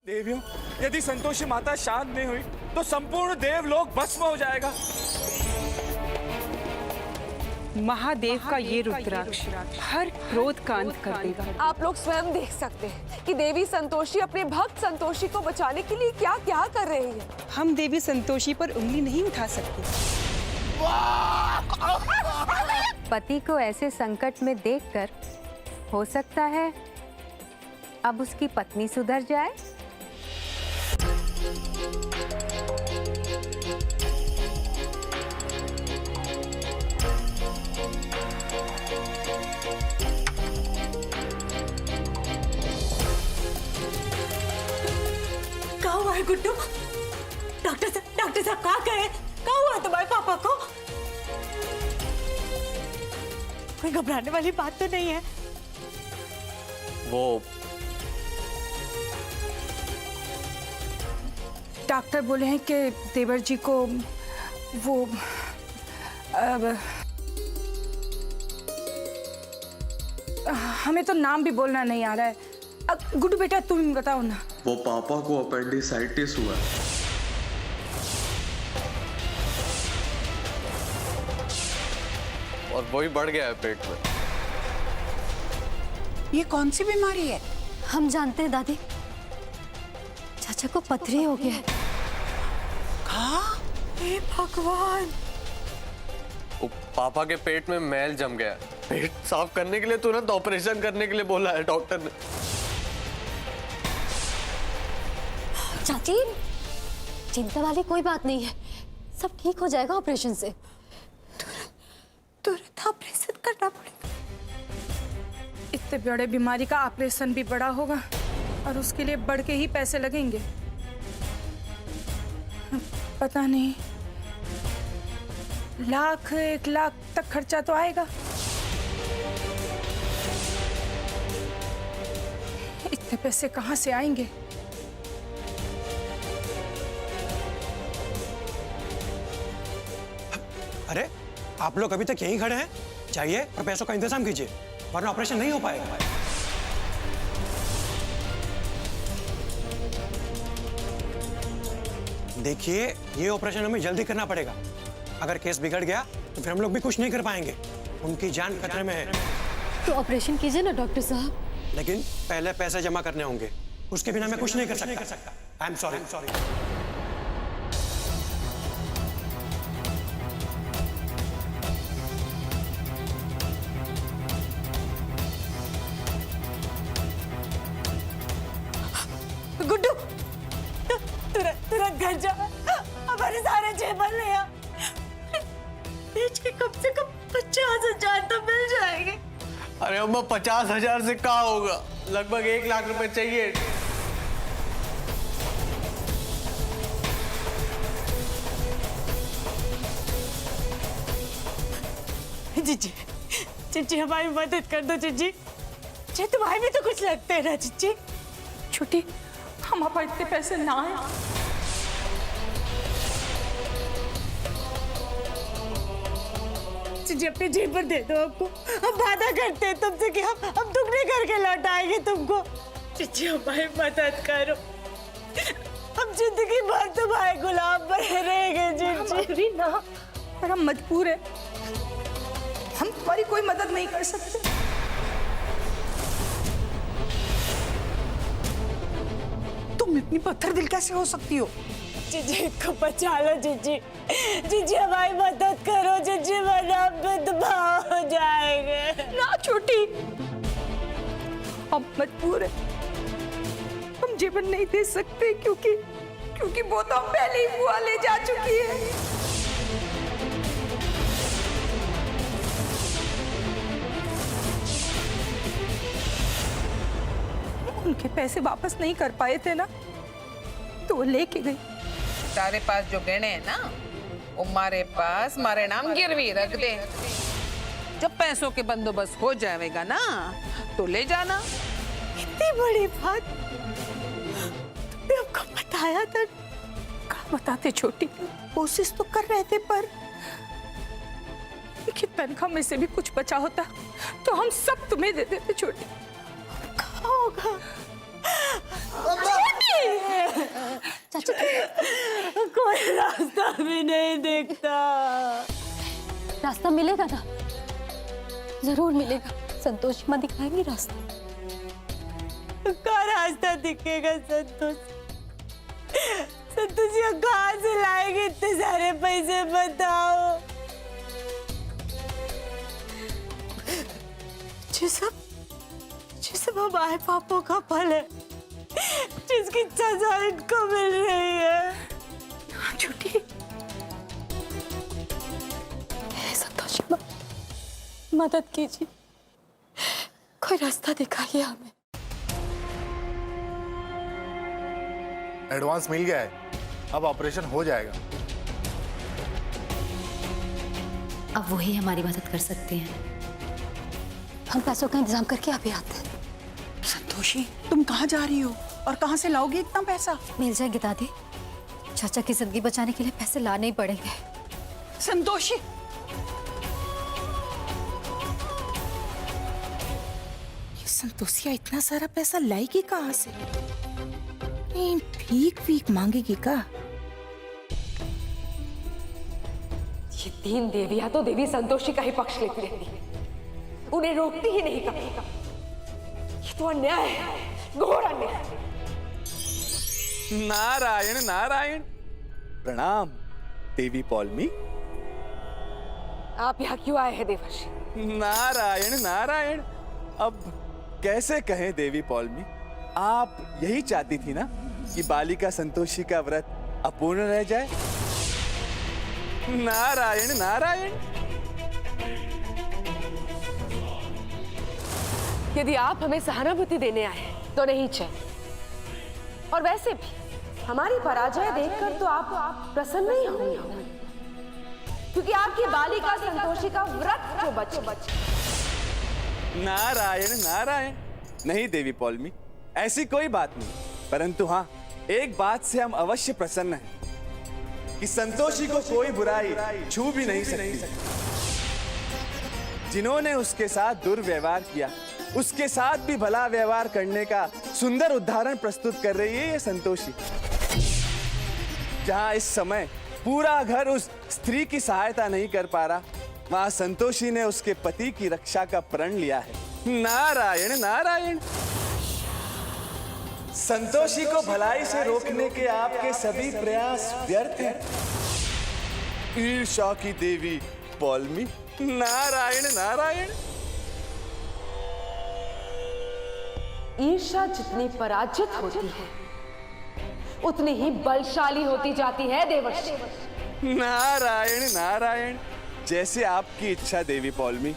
देवियों, यदि संतोषी माता शांत नहीं हुई तो संपूर्ण देवलोक भस्म हो जाएगा। महादेव का ये रुद्राक्ष हर क्रोध का अंत कर देगा। आप लोग स्वयं देख सकते हैं कि देवी संतोषी अपने भक्त संतोषी को बचाने के लिए क्या क्या कर रही है। हम देवी संतोषी पर उंगली नहीं उठा सकते। पति को ऐसे संकट में देखकर हो सकता है अब उसकी पत्नी सुधर जाए। क्या हुआ है गुड्डू? डॉक्टर साहब कहाँ गए? क्या हुआ तुम्हारे पापा को? कोई घबराने वाली बात तो नहीं है? वो डॉक्टर बोले हैं कि देवर जी को वो हमें तो नाम भी बोलना नहीं आ रहा है। गुड्डू बेटा तुम बताओ ना। वो पापा को अपेंडिसाइटिस हुआ है। और वही बढ़ गया है पेट में। ये कौन सी बीमारी है? हम जानते हैं दादी, चाचा को पथरी हो गया है। हाँ? हे भगवान! वो पापा के पेट में मैल जम गया। पेट साफ करने के लिए तुरंत ऑपरेशन करने के लिए बोला है डॉक्टर ने। चाची, चिंता वाली कोई बात नहीं है, सब ठीक हो जाएगा ऑपरेशन से। तुरंत ऑपरेशन करना पड़ेगा। इतने बड़े बीमारी का ऑपरेशन भी बड़ा होगा और उसके लिए बढ़ के ही पैसे लगेंगे। पता नहीं, लाख 1 लाख तक खर्चा तो आएगा। इतने पैसे कहाँ से आएंगे? अरे आप लोग अभी तक यहीं खड़े हैं? जाइए और पैसों का इंतजाम कीजिए, वरना ऑपरेशन नहीं हो पाएगा। देखिए, ये ऑपरेशन हमें जल्दी करना पड़ेगा। अगर केस बिगड़ गया तो फिर हम लोग भी कुछ नहीं कर पाएंगे। उनकी जान खतरे में है। तो ऑपरेशन कीजिए ना डॉक्टर साहब। लेकिन पहले पैसे जमा करने होंगे, उसके बिना मैं कुछ नहीं कर सकता। I am sorry. गुड्डू, तुरंत घर जा, हमारे सारे जेवर ले आ। बेच के कम से कम 50,000 तो मिल जाएंगे। अरे अम्मा 50,000 से क्या होगा? लगभग 1 लाख रुपए चाहिए। चिच्ची हमारी मदद कर दो चिच्ची। तुम्हारे भी तो कुछ लगते हैं ना चिच्ची। छोटी, हमारे पास इतने पैसे ना है। चिच्ची अपनी जेब पर दे दो हमको। हम वादा करते हैं तुमसे कि हम दुगने करके लौटाएंगे तुमको। चिच्ची हमारी मदद करो, हम जिंदगी भर तुम्हारे गुलाम बने रहेंगे चिच्ची। ना, पर हम मजबूर है, हम तुम्हारी कोई मदद नहीं कर सकते। तुम इतनी पत्थर दिल कैसे हो सकती हो? जीजी को बचा लो जीजी। जीजी हमारी मदद करो जीजी, वरना हम तबाह हो जाएंगे। ना छोटी, हम मजबूर है, हम जीवन नहीं दे सकते क्योंकि वो तो पहले ही बुआ ले जा चुकी है। उनके पैसे वापस नहीं कर पाए थे ना, तो वो लेके गई। तारे पास जो गहने हैं ना, वो मारे पास मारे नाम गिरवी रख दे। जब पैसों के बंदोबस्त हो जाएगा ना तो ले जाना। इतनी बड़ी बात तुमने हमको बताया था। कहाँ बताते छोटी, कोशिश तो कर रहे थे, पर तनख्वाह में से भी कुछ बचा होता तो हम सब तुम्हें दे देते छोटी। होगा। चुकी है। कोई रास्ता भी नहीं दिखता। रास्ता मिलेगा ना, जरूर मिलेगा। संतोषी माँ दिखाएंगी रास्ता। का रास्ता दिखेगा संतोष? संतोषी कहाँ से लाएंगे इतने सारे पैसे, बताओ। जिसब हमारे पापों का फल है, जिसकी सजा इनको मिल रही है। झूठी। संतोषी माँ, मदद कीजिए, कोई रास्ता दिखाइए हमें। एडवांस मिल गया है, अब ऑपरेशन हो जाएगा। अब वही हमारी मदद कर सकते हैं। हम पैसों का इंतजाम करके अभी आते हैं। संतोषी, तुम कहाँ जा रही हो और कहाँ से लाओगी इतना पैसा? मिल जाएंगे दादी, चाचा की जिंदगी बचाने के लिए पैसे लाने ही पड़ेंगे। संतोषी, ये संतोषिया इतना सारा पैसा लाएगी कहाँ से? नहीं, भीख भीख मांगेगी का? ये तीन देवियां तो देवी संतोषी का ही पक्ष लेती रहती है, उन्हें रोकती ही नहीं कभी। ये तो अन्याय है, घोर अन्याय। नारायण नारायण। प्रणाम देवी पौलमी। आप यहाँ क्यों आए हैं देवर्षि? नारायण नारायण। अब कैसे कहें देवी पौलमी, आप यही चाहती थी ना कि बालिका संतोषी का व्रत अपूर्ण रह जाए। नारायण नारायण। यदि आप हमें सहानुभूति देने आए हैं तो नहीं चाहिए, और वैसे भी हमारी पराजय देखकर तो आप प्रसन्न नहीं होंगे, क्योंकि आपकी बालिका संतोषी का व्रत जो बच। नारायण नारायण। नहीं देवी पौलमी, ऐसी कोई बात नहीं, परंतु हाँ, एक बात से हम अवश्य प्रसन्न हैं कि संतोषी को कोई बुराई छू भी नहीं सकती। जिन्होंने उसके साथ दुर्व्यवहार किया, उसके साथ भी भला व्यवहार करने का सुंदर उदाहरण प्रस्तुत कर रही है ये संतोषी। जहां इस समय पूरा घर उस स्त्री की सहायता नहीं कर पा रहा, वहां संतोषी ने उसके पति की रक्षा का प्रण लिया है। नारायण नारायण। संतोषी को भलाई से रोकने के आपके सभी प्रयास व्यर्थ हैं। ईर्ष्या की देवी पौलमी। नारायण नारायण। ईर्ष्या जितनी पराजित होती है, उतनी ही बलशाली होती जाती है देवर्षि। नारायण नारायण। जैसे आपकी इच्छा देवी पौलमी।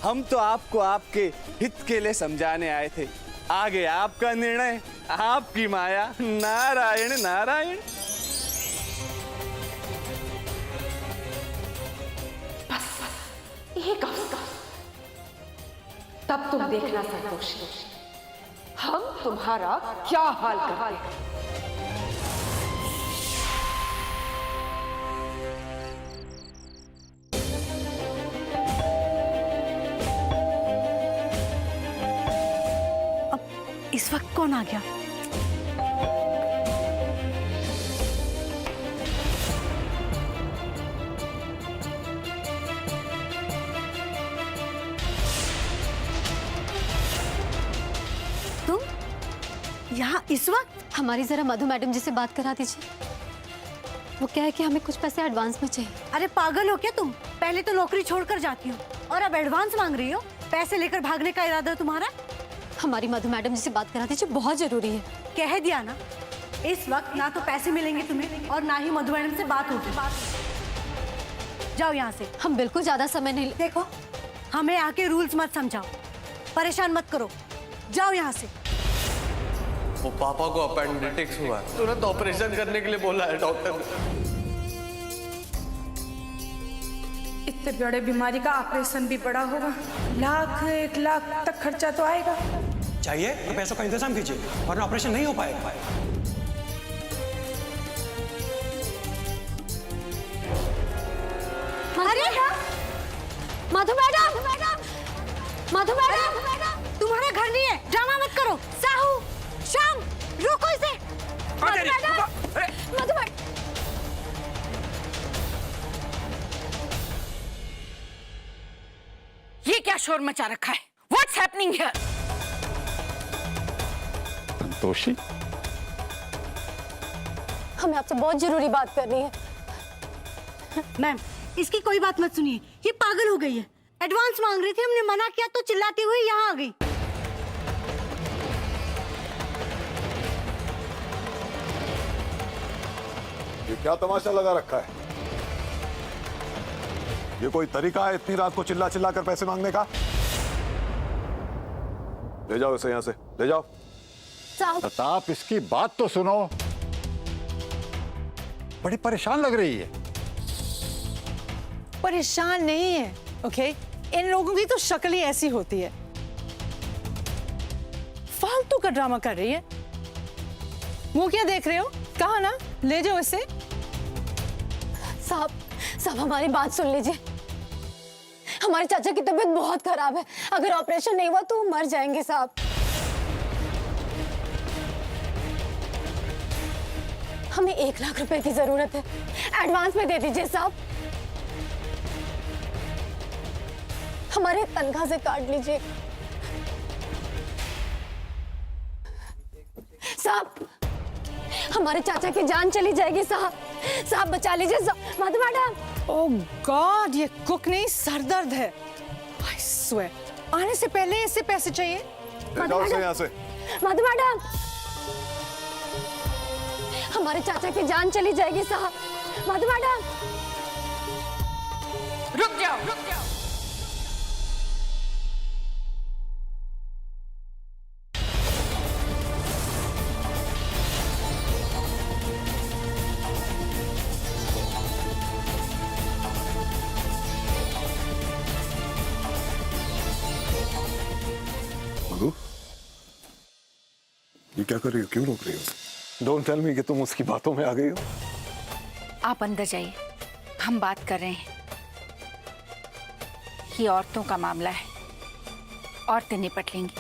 हम तो आपको आपके हित के लिए समझाने आए थे, आगे आपका निर्णय, आपकी माया। नारायण नारायण। एक अवसर, तब तुम देखना संतोषी, हम तुम्हारा क्या हाल करते हैं। इस वक्त कौन आ गया? तुम यहाँ इस वक्त? हमारी जरा मधु मैडम जी से बात करा दीजिए। वो क्या है कि हमें कुछ पैसे एडवांस में चाहिए। अरे पागल हो क्या तुम? पहले तो नौकरी छोड़कर जाती हो और अब एडवांस मांग रही हो? पैसे लेकर भागने का इरादा है तुम्हारा? हमारी मधु मैडम जी से बात करा दीजिए, बहुत जरूरी है। कह दिया ना, इस वक्त ना तो पैसे मिलेंगे तुम्हें और ना ही मधु मैडम से बात होगी। जाओ यहाँ से। हम बिल्कुल ज्यादा समय नहीं। देखो, हमें आके रूल्स मत समझाओ, परेशान मत करो, जाओ यहाँ से। वो पापा को अपेंडिक्स हुआ है, तुरंत ऑपरेशन करने के लिए बोला है डॉक्टर ने। इतने बड़े बीमारी का ऑपरेशन भी बड़ा होगा, 1 लाख तक खर्चा तो आएगा। चाहिए तो पैसों का इंतजाम कीजिए, वरना ऑपरेशन नहीं हो पाएगा। अरे मधु मैडम, मधु मैडम, तुम्हारा घर नहीं है, ड्रामा मत करो। साहू, श्याम, रोको इसे। शोर मचा रखा है? What's happening here? संतोषी, हमें आपसे बहुत जरूरी बात करनी है। मैम, इसकी कोई बात मत सुनिए, ये पागल हो गई है। एडवांस मांग रही थी, हमने मना किया तो चिल्लाती हुई यहाँ आ गई। ये क्या तमाशा लगा रखा है? ये कोई तरीका है इतनी रात को चिल्ला चिल्ला कर पैसे मांगने का? ले जाओ इसे यहां से, ले जाओ। प्रताप, इसकी बात तो सुनो। बड़ी परेशान लग रही है। परेशान नहीं है, ओके? इन लोगों की तो शक्ल ही ऐसी होती है। फालतू का ड्रामा कर रही है। वो क्या देख रहे हो? कहा ना, ले जाओ इसे। साहब हमारी बात सुन लीजिए। हमारे चाचा की तबीयत बहुत खराब है, अगर ऑपरेशन नहीं हुआ तो वो मर जाएंगे साहब। हमें 1 लाख रुपए की जरूरत है, एडवांस में दे दीजिए साहब। हमारे तनख्वाह से काट लीजिए साहब। हमारे चाचा की जान चली जाएगी साहब। साहब बचा लीजिए मधु मैडम। ओह गॉड, ये कुक नहीं, सरदर्द है। I swear, आने से पहले इससे पैसे चाहिए। ले जाओ इसे यहां से। मधु मैडम, हमारे चाचा की जान चली जाएगी साहब। मधु मैडम, रुक जाओ, रुक जाओ। मधु, ये क्या कर रही हो? क्यों रोक रही हो? डोंट टेल मी कि तुम उसकी बातों में आ गई हो। आप अंदर जाइए, हम बात कर रहे हैं। ये औरतों का मामला है, औरतें निपट लेंगी।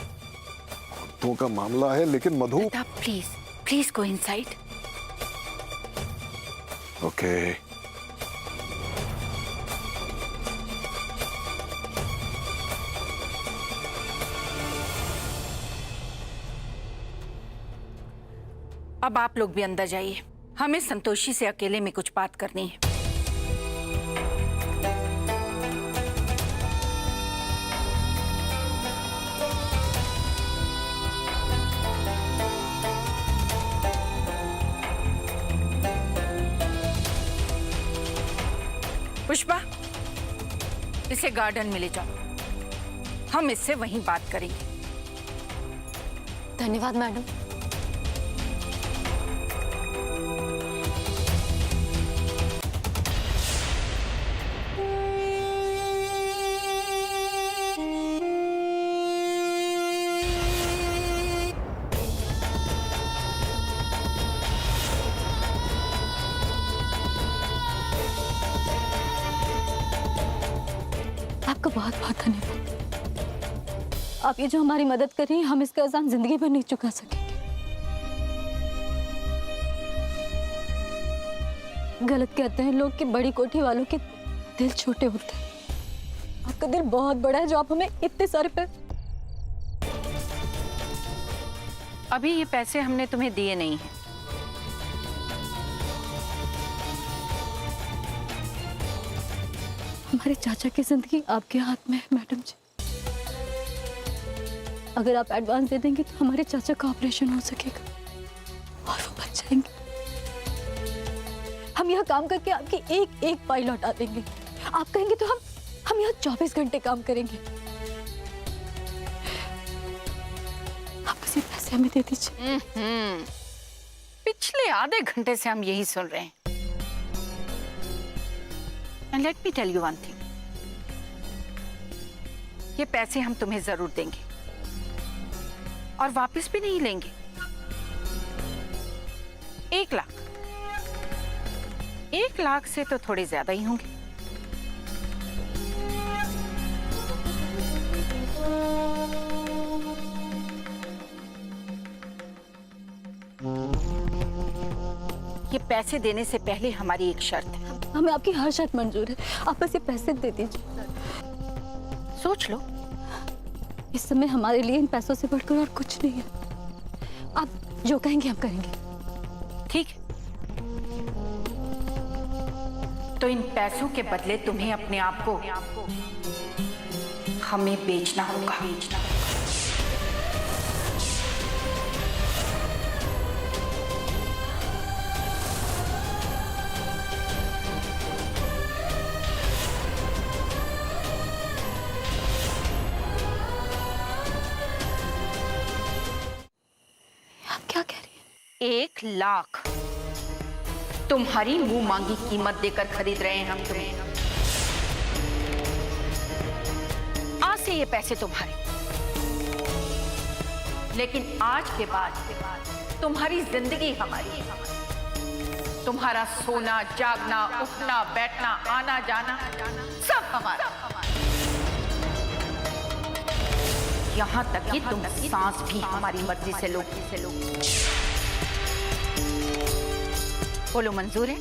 औरतों का मामला है, लेकिन Madhu. Pratap, please please go inside. Okay. अब आप लोग भी अंदर जाइए, हमें संतोषी से अकेले में कुछ बात करनी है। पुष्पा, इसे गार्डन में ले जाओ, हम इससे वहीं बात करेंगे। धन्यवाद मैडम। आपका बहुत बहुत धन्यवाद। आप ये जो हमारी मदद कर रही हैं, हम इसका एहसान जिंदगी भर नहीं चुका सकेंगे। गलत कहते हैं लोग कि बड़ी कोठी वालों के दिल छोटे होते हैं। आपका दिल बहुत बड़ा है जो आप हमें इतने सारे अभी ये पैसे हमने तुम्हें दिए नहीं हैं। हमारे चाचा की जिंदगी आपके हाथ में है मैडम जी। अगर आप एडवांस दे देंगे तो हमारे चाचा का ऑपरेशन हो सकेगा और वो बच जाएंगे। हम यहाँ काम करके आपकी एक एक पाई लौटा देंगे। आप कहेंगे तो हम यहाँ 24 घंटे काम करेंगे। आप बस ये पैसे हमें दे दीजिए। पिछले आधे घंटे से हम यही सुन रहे हैं। And let me tell you one thing. ये पैसे हम तुम्हें जरूर देंगे और वापस भी नहीं लेंगे। 1 लाख, 1 लाख से तो थोड़े ज्यादा ही होंगे। ये पैसे देने से पहले हमारी एक शर्त है। हमें आपकी हर शर्त मंजूर है, आप बस ये पैसे दे दीजिए। सोच लो, इस समय हमारे लिए इन पैसों से बढ़कर और कुछ नहीं है। आप जो कहेंगे हम करेंगे। ठीक है, तो इन पैसों के बदले तुम्हें अपने आप को हमें बेचना होगा। आप क्या कह रही हैं? 1 लाख तुम्हारी मुंह मांगी कीमत देकर खरीद रहे हैं हम तुम्हें। आज से ये पैसे तुम्हारे, लेकिन आज के बाद तुम्हारी जिंदगी हमारी। तुम्हारा सोना, जागना, उठना, बैठना, आना जाना सब हमारा। यहां तक कि तुम सांस भी हमारी मर्जी से लोगे। बोलो, मंजूर है?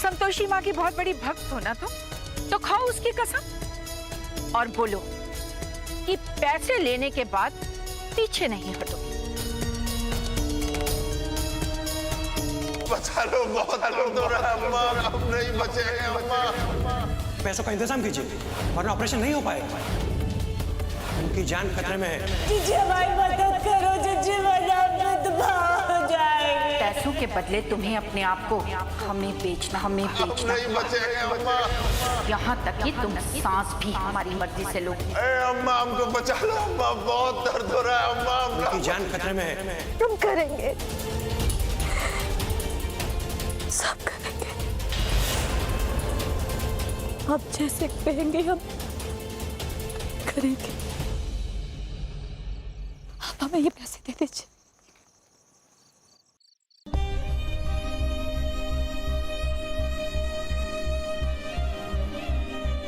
संतोषी माँ की बहुत बड़ी भक्त हो ना तो खाओ उसकी कसम और बोलो कि पैसे लेने के बाद पीछे नहीं हटोगे। बचा लो, बहुत दर्द हो रहा है अम्मा, अब नहीं बचेंगे अम्मा। पैसों का इंतजाम कीजिए वरना ऑपरेशन नहीं हो पाएगा। उनकी जान खतरे में है। जीजी हमारी मदद करो जीजी, वरना हम तबाह हो जाएंगे। पैसों के बदले तुम्हें अपने आप को हमें बेचना। नहीं बचेंगे अम्मा। यहाँ तक कि तुम सांस भी हमारी मर्जी से लोगे। अम्मा हमको बचा लो अम्मा, बहुत दर्द हो रहा है अम्मा। उनकी जान खतरे में है। हम करेंगे, सब करेंगे। आप जैसे कहेंगे हम करेंगे। आप हमें ये पैसे दे दीजिए।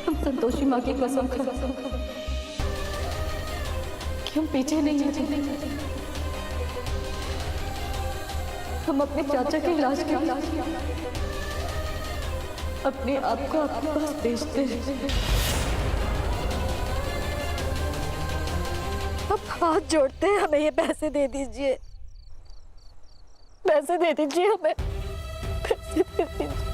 हम संतोषी माँ की कसम खाते हैं कि हम पीछे नहीं हटेंगे। हम अपने चाचा के इलाज के लिए अपने आप को आपके पास भेजते हैं। अब हाथ जोड़ते हैं, हमें ये पैसे दे दीजिए। पैसे दे दीजिए हमें, पैसे दे दीजिए।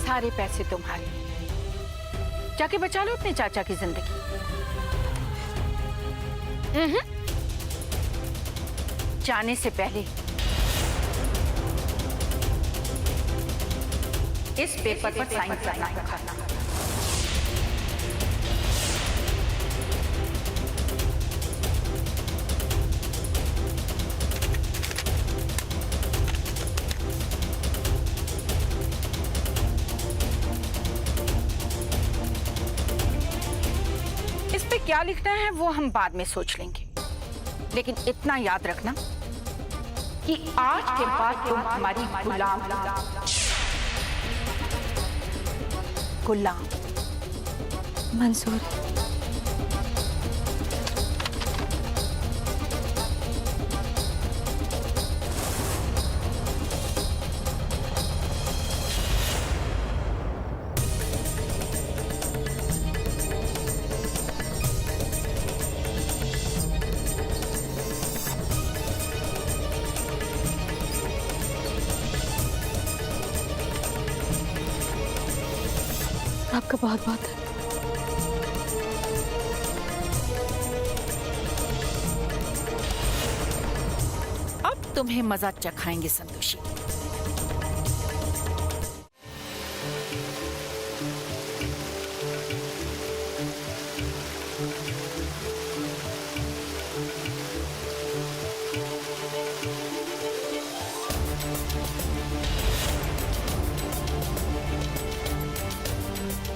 सारे पैसे तुम्हारे, जाके बचा लो अपने चाचा की जिंदगी। जाने से पहले इस पेपर पर साइन करना है। इस पे क्या लिखना है वो हम बाद में सोच लेंगे, लेकिन इतना याद रखना कि आज के बाद तुम हमारी गुलाम। मंजूर। आपका बहुत बहुत धन्यवाद। अब तुम्हें मजा चखाएंगे संतोषी।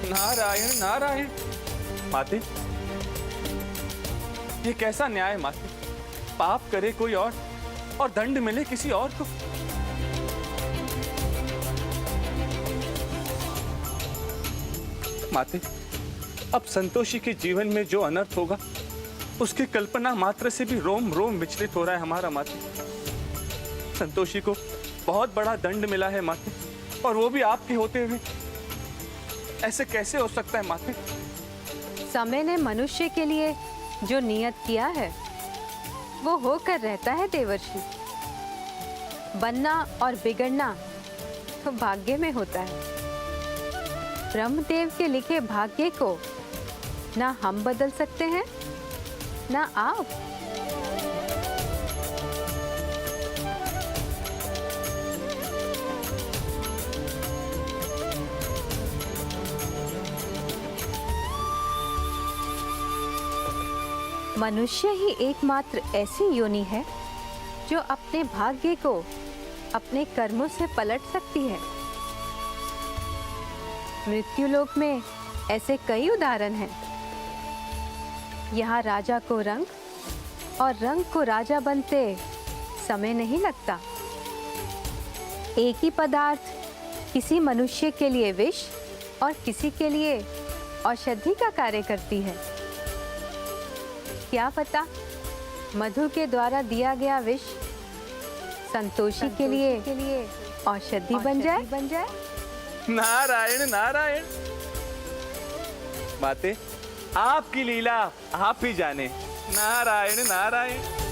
नारायण नारायण। माते, ये कैसा न्याय है माते? पाप करे कोई और दंड मिले किसी और को। माते, अब संतोषी के जीवन में जो अनर्थ होगा उसके कल्पना मात्र से भी रोम रोम विचलित हो रहा है हमारा माते। संतोषी को बहुत बड़ा दंड मिला है माते, और वो भी आपके होते हुए। ऐसे कैसे हो सकता है माते? समय ने मनुष्य के लिए जो नियत किया है वो होकर रहता है देवर्षि। बनना और बिगड़ना तो भाग्य में होता है। ब्रह्मदेव के लिखे भाग्य को ना हम बदल सकते हैं ना आप। मनुष्य ही एकमात्र ऐसी योनि है जो अपने भाग्य को अपने कर्मों से पलट सकती है। मृत्युलोक में ऐसे कई उदाहरण हैं। यहाँ राजा को रंग और रंग को राजा बनते समय नहीं लगता। एक ही पदार्थ किसी मनुष्य के लिए विष और किसी के लिए औषधि का कार्य करती है। क्या पता मधु के द्वारा दिया गया विष संतोषी के लिए औषधि बन जाए। नारायण नारायण। माते, आपकी लीला आप ही जाने। नारायण नारायण।